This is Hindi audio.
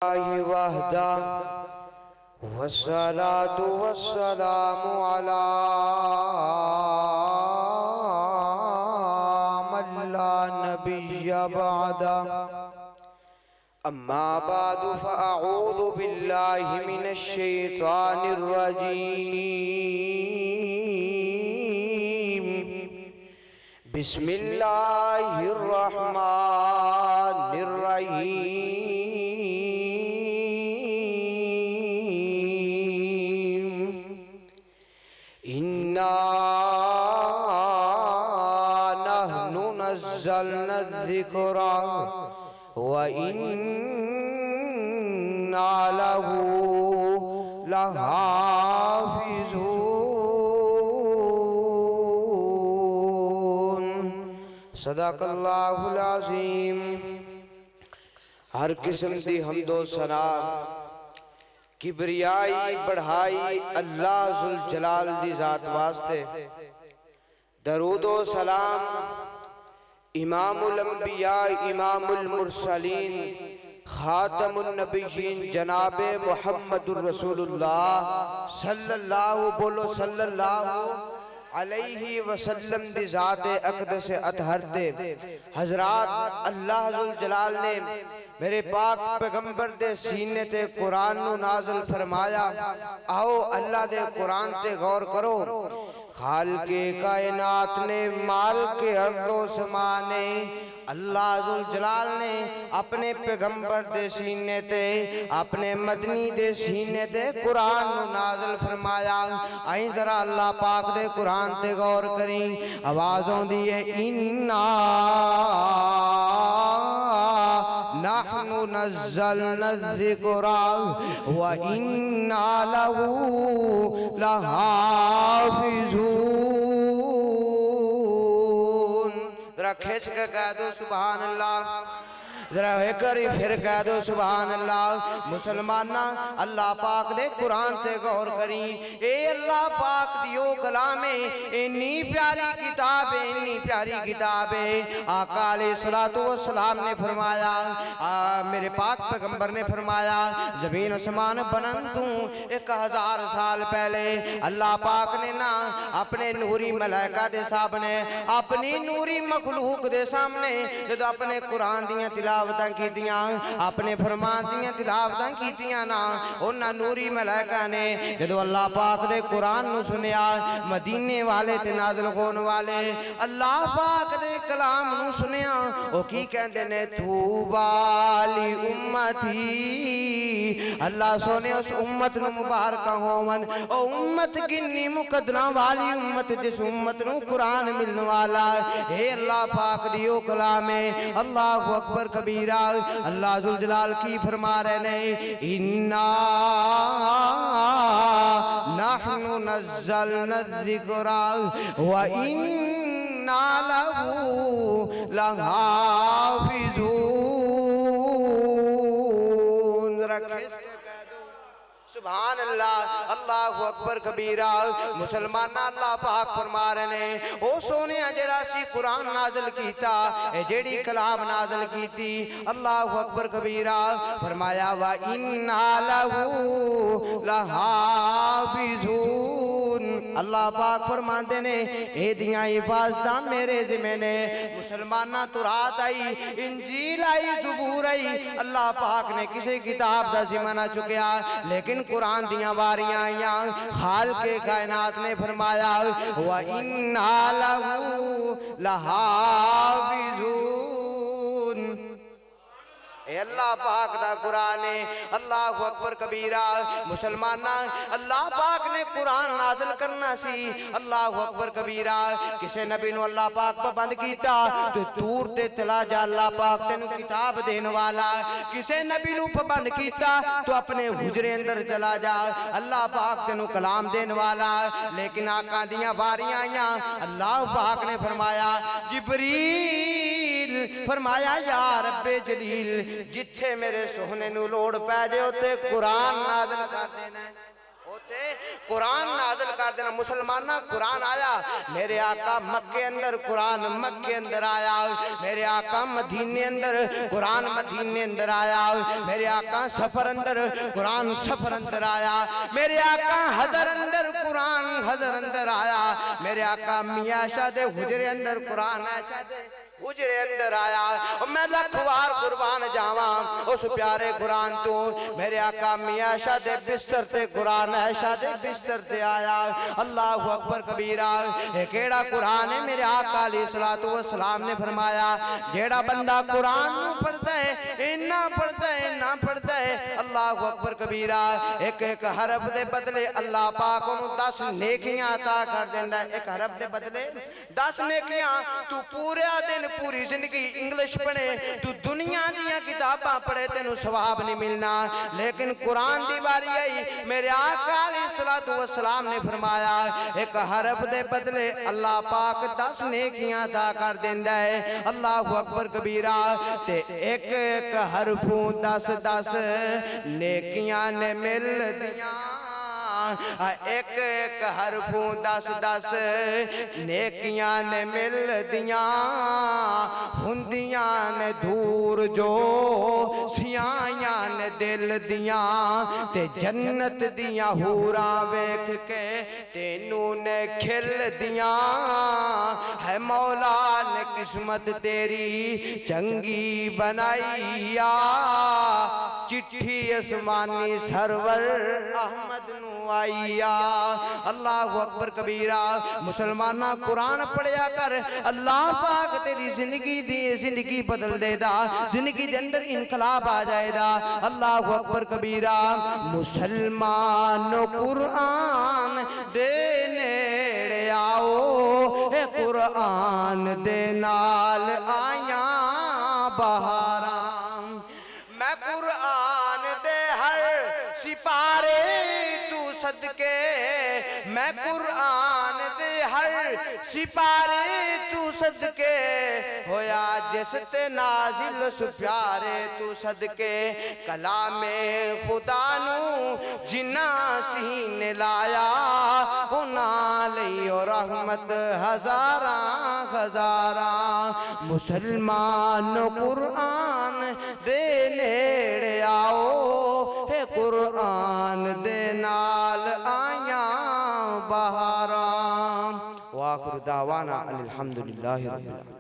वहदा वस्सलातु वस्सलामु अला मन ला नबिय्य बअदा अम्मा बादु फ़अऊज़ु बिल्लाहि मिनश शैतानिर रजीम बिस्मिल्लाहिर रहमानिर रहीम इन्ना नहनु नज़्ज़लना ज़िक्रा व इन्ना लहू लहाफ़िज़ून। सदाकल्लाहुल अज़ीम। हर किस्म दी हम्दो सना किबरियाई बढ़ाई अल्लाह ज़ुल जलाल दी ज़ात वास्ते। दरूदो सलाम इमामुल अंबिया इमामुल मुरसलीन खातमुन नबिय्यीन जनाबे मुहम्मदुर रसूलुल्लाह सल्लल्लाहु बोलो सल्लल्लाहु अलैहि वसल्लम दी ज़ाते अक़दस अतहरते हज़रात अल्लाह ज़ुल जलाल ने मेरे पाक पैगंबर दे सीने ते कुरान नू नाज़िल फरमाया। आओ अल्लाह दे कुरान ते गौर करो। खालिक़े कायनात ने माल के अर्दो समाने अल्लाह ज़ुल जलाल ने अपने पैगंबर दे सीने ते अपने मदनी दे सीने ते कुरान नू नाज़िल फरमाया। आई जरा अल्लाह पाक दे कुरान ते गौर करी। आवाज़ आउंदी है इन्ना नहनु नज़्ज़लना ज़िक्रा व इन्ना लहू लहाफ़िज़ून। जरा खींच के कह दो सुभान अल्लाह। जरा एक फिर कह दो सुभान अल्लाह। मुसलमाना अल्लाह पाक दे कुरान ते गौर करी। ए अल्लाह पाक दियो कलाम है, इन्नी प्यारी किताब है, इन्नी प्यारी किताब है। आका अलैहिस्सलातु वस्सलाम ने फरमाया, मेरे पाक पैगंबर ने फरमाया, ज़मीन आसमान बनन तू 1000 साल पहले अल्लाह पाक ने ना अपने नूरी मलाइका दे सामने अपनी नूरी मखलूक दे सामने जब अपने कुरान दियां तिलावतां कीतियां, अपने फरमान दियां तिलावतां कीतियां ना, उन्हां नूरी मलाइका ने जदों अल्लाह पाक दे कुरान नू सुनिया, मदीने वाले ते नाज़िल होण वाले अल्लाह पाक दे कलाम नू सुनिया, ओ की कहंदे ने तूबा ली उम्मती। अल्लाह सोने उस उम्मत नू मुबारक होवन। ओ उम्मत किन्नी मुकद्दरा वाली उम्मत जिस उम्मत नू कुरान मिलने वाला है। अल्लाह पाक दियो कलाम है। अल्लाहु अकबर कबीरा। अल्लाह ज़ुल जलाल की फरमा रहे ने इन्ना नहनु नज़्ज़लना ज़िक्रा व इन्ना लहू लहाफ़िज़ून। सुभान अल्लाह। अल्लाहु अकबर कबीरा। मुसलमाना अल्लाह पाक फरमा रहे ने ओ सोने जेड़ा सी कुरान नाज़िल कीता, ए जेड़ी कलाम नाज़िल कीती, अल्लाहु अकबर कबीरा फरमाया व इन्ना लहू लहाफ़िज़ून। अल्लाह पाक फरमाते ने ए दियां हिफाजतां मेरे ज़िम्मे ने। मुसलमाना तुरात आई, इंजील आई, ज़बूर आई, अल्लाह पाक ने किसी किताब दा ज़िम्मा ना चुकया, लेकिन कुरान दियां वारियां आईयां। खालिक़े कायनात ने फरमाया व इन्ना लहू लहाफ़िज़ून। अल्लाह पाक दा कुरान है। अल्लाहु अकबर कबीरा। मुसलमाना अल्लाह पाक ने कुरान नाज़िल करना सी। अल्लाहु अकबर कबीरा। किसे नबी नू अल्लाह पाक पाबंद कीता तो दूर ते चला जा, अल्लाह पाक तेनू किताब देने वाला। किसे नबी नू पाबंद कीता तो अपने हुजरे अंदर चला जा, अल्लाह पाक तेनू कलाम देने वाला। लेकिन आका दियां वारियां आईयां। अल्लाह पाक ने फरमाया जिब्रील फरमाया या रब्बे जलील, जिथे मेरे सोहने नू लोड़ पै जाए उत्ते कुरान नाज़िल कर देना। कुरान नाज़िल कर देना। मुसलमाना कुरान आया, मेरे आका मक्के अंदर कुरान मक्के अंदर आया, मेरे आका मदीने अंदर कुरान मदीने अंदर आया, मेरे आका सफर अंदर कुरान सफर अंदर आया, मेरे आका हजर अंदर कुरान हजर अंदर आया, मेरे आका मियां शाह दे हुजरे अंदर कुरान आशा दे हुजरे अंदर आया। और मैं लख वार कुर्बान जावा उस प्यारे कुरान तू। मेरे आका मियां शाह दे बिस्तर ते कुरान आशा दे बिस्तर ते आया। अल्लाह अकबर कबीरा। ये केड़ा कुरान है? मेरे आका अलैहिस्सलातु वस्सलाम ने फरमाया जेड़ा बंदा कुरान नू पढ़दा है, इन्ना पढ़दा है, इन्ना पढ़दा है, अल्लाह अकबर कबीरा, एक एक हरफ दे बदले अल्लाह पाक ओनू 10 नेकियां अता कर देंदा है। एक हरफ दे बदले 10 नेकियां। तू पूरे दिन पूरी जिंदगी इंग्लिश पढ़े, तू दुनिया दियां किताबां पढ़े, तेनू सवाब नहीं मिलना। लेकिन कुरान दी बारी आई, मेरे आका अलैहिस्सलातु वस्सलाम ने फरमाया एक हरफ दे बदले अल्लाह पाक 10 नेकियां अता कर देंदा है। अल्लाह अकबर कबीरा। ते एक एक हरफों 10-10 नेकियां ने मिल दियां। एक एक हरफों 10-10 नेकियां ने मिल दियां। हुंदियां ने दूर जो सियायां ने दिल दियां। ते जन्नत दियां हूरां वेख के तेनू ने खिल दियां। है मौला ने किस्मत तेरी चंगी बनाईया। चिट्ठी आसमानी सरवर अहमद नू आईया। अल्लाह अकबर कबीरा। मुसलमाना कुरान पढ़िया कर, अल्लाह पाक तेरी जिंदगी बदल देदा, जिंदगी के अंदर इनकलाब आ जाएगा। अल्लाह अकबर कबीरा। मुसलमानो कुरान दे नेड़े आओ, ए कुरान दे नाल आया बहारा। मैं कुरान दे हर सिपारे तू सदके, मैं कुरान दे हर सिपारे तू सदके, होया जिस ते नाजिल उस प्यारे तू सदके। कलामे खुदा नू जिन्ना सीने लाया, उना लियो रहमत हजारा हजारा। मुसलमान कुरान दे नेड़े आओ, हे कुरान दे नाल आया बहारा। वाखिर दावाना अल्हम्दुलिल्लाहि रब्बिल आलमीन।